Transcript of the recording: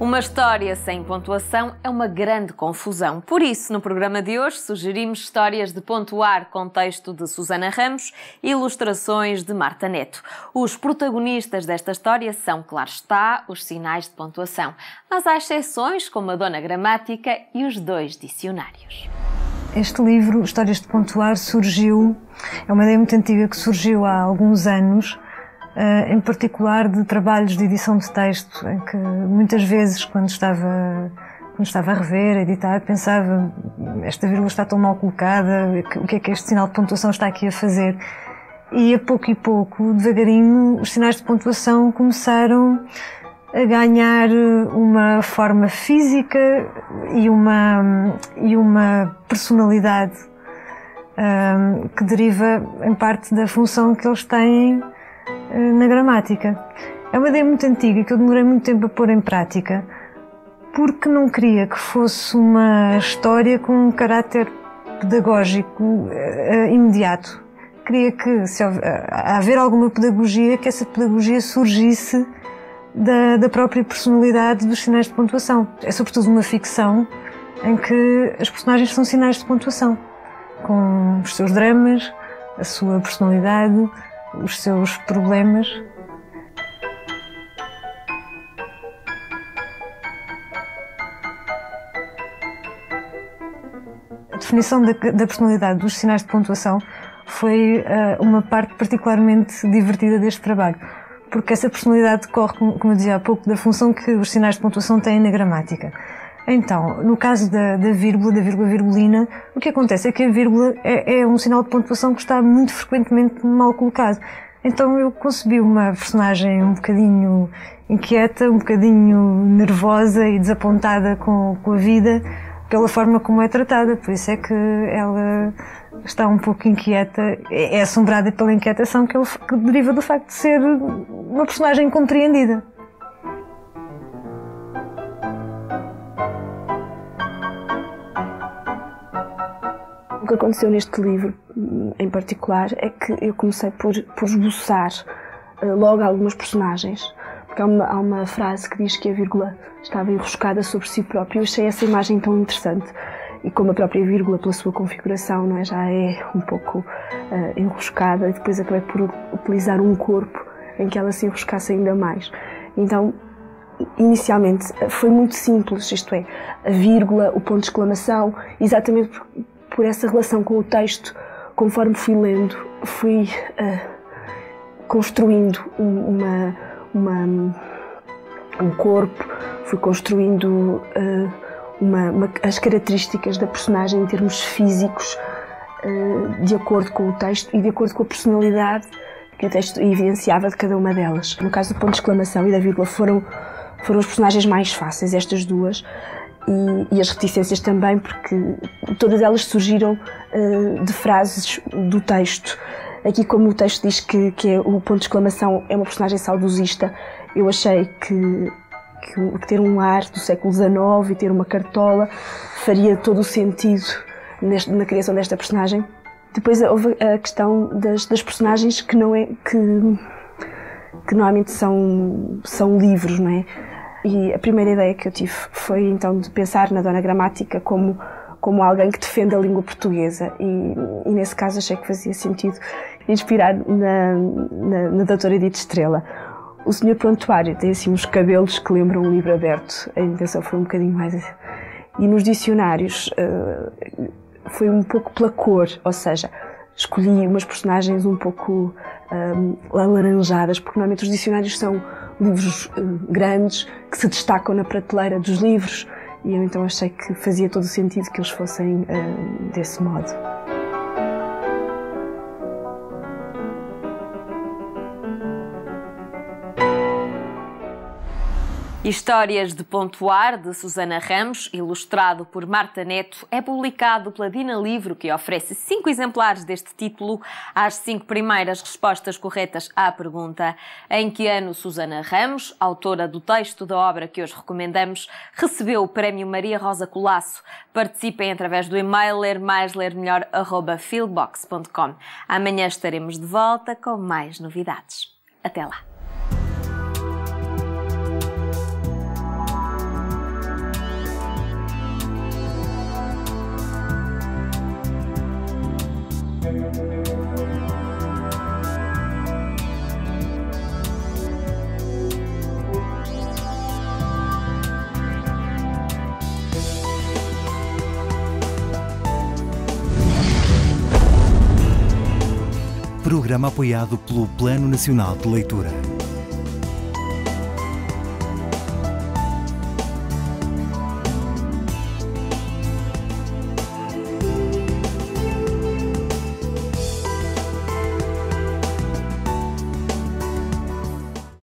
Uma história sem pontuação é uma grande confusão. Por isso, no programa de hoje, sugerimos histórias de pontuar com texto de Susana Ramos e ilustrações de Marta Neto. Os protagonistas desta história são, claro está, os sinais de pontuação. Mas há exceções, como a Dona Gramática e os 2 dicionários. Este livro, Histórias de Pontuar, é uma ideia muito antiga que surgiu há alguns anos, em particular de trabalhos de edição de texto, em que muitas vezes, quando estava a rever, a editar, pensava: esta vírgula está tão mal colocada, o que é que este sinal de pontuação está aqui a fazer? E a pouco e pouco, devagarinho, os sinais de pontuação começaram a ganhar uma forma física e uma personalidade que deriva em parte da função que eles têm na gramática. É uma ideia muito antiga que eu demorei muito tempo a pôr em prática, porque não queria que fosse uma história com um caráter pedagógico imediato. Queria que, se haver alguma pedagogia, que essa pedagogia surgisse da própria personalidade dos sinais de pontuação. É sobretudo uma ficção em que as personagens são sinais de pontuação, com os seus dramas, a sua personalidade, os seus problemas. A definição da personalidade dos sinais de pontuação foi uma parte particularmente divertida deste trabalho, porque essa personalidade decorre, como eu dizia há pouco, da função que os sinais de pontuação têm na gramática. Então, no caso da vírgula, da vírgula-virgulina, o que acontece é que a vírgula é um sinal de pontuação que está muito frequentemente mal colocado. Então eu concebi uma personagem um bocadinho inquieta, um bocadinho nervosa e desapontada com a vida, pela forma como é tratada. Por isso é que ela está um pouco inquieta, é assombrada pela inquietação que deriva do facto de ser uma personagem compreendida. O que aconteceu neste livro, em particular, é que eu comecei por esboçar logo algumas personagens, porque há uma frase que diz que a vírgula estava enroscada sobre si própria. Eu achei essa imagem tão interessante, e como a própria vírgula, pela sua configuração, não é, já é um pouco enroscada, e depois acabei por utilizar um corpo em que ela se enroscasse ainda mais. Então, inicialmente, foi muito simples, isto é, a vírgula, o ponto de exclamação, exatamente por essa relação com o texto. Conforme fui lendo, fui construindo um corpo, fui construindo as características da personagem em termos físicos, de acordo com o texto e de acordo com a personalidade que o texto evidenciava de cada uma delas. No caso do ponto de exclamação e da vírgula foram os personagens mais fáceis, estas duas, e as reticências também, porque todas elas surgiram de frases do texto. Aqui, como o texto diz que o ponto de exclamação é uma personagem saudosista, eu achei que ter um ar do século XIX e ter uma cartola faria todo o sentido na criação desta personagem. Depois houve a questão das personagens que normalmente são livros, não é? E a primeira ideia que eu tive foi então de pensar na Dona Gramática como alguém que defende a língua portuguesa, e nesse caso achei que fazia sentido inspirar na doutora Edith Estrela. O Senhor Prontuário tem assim uns cabelos que lembram um livro aberto, a intenção foi um bocadinho mais... E nos dicionários foi um pouco pela cor, ou seja, escolhi umas personagens um pouco alaranjadas, porque normalmente os dicionários são livros grandes que se destacam na prateleira dos livros, e eu então achei que fazia todo o sentido que eles fossem desse modo. Histórias de Pontuar, de Susana Ramos, ilustrado por Marta Neto, é publicado pela Dina Livro, que oferece 5 exemplares deste título às 5 primeiras respostas corretas à pergunta: em que ano Susana Ramos, autora do texto da obra que hoje recomendamos, recebeu o Prémio Maria Rosa Colasso? Participem através do e-mail lermais-lermelhor@filbox.com. Amanhã estaremos de volta com mais novidades. Até lá! programa apoiado pelo Plano Nacional de Leitura.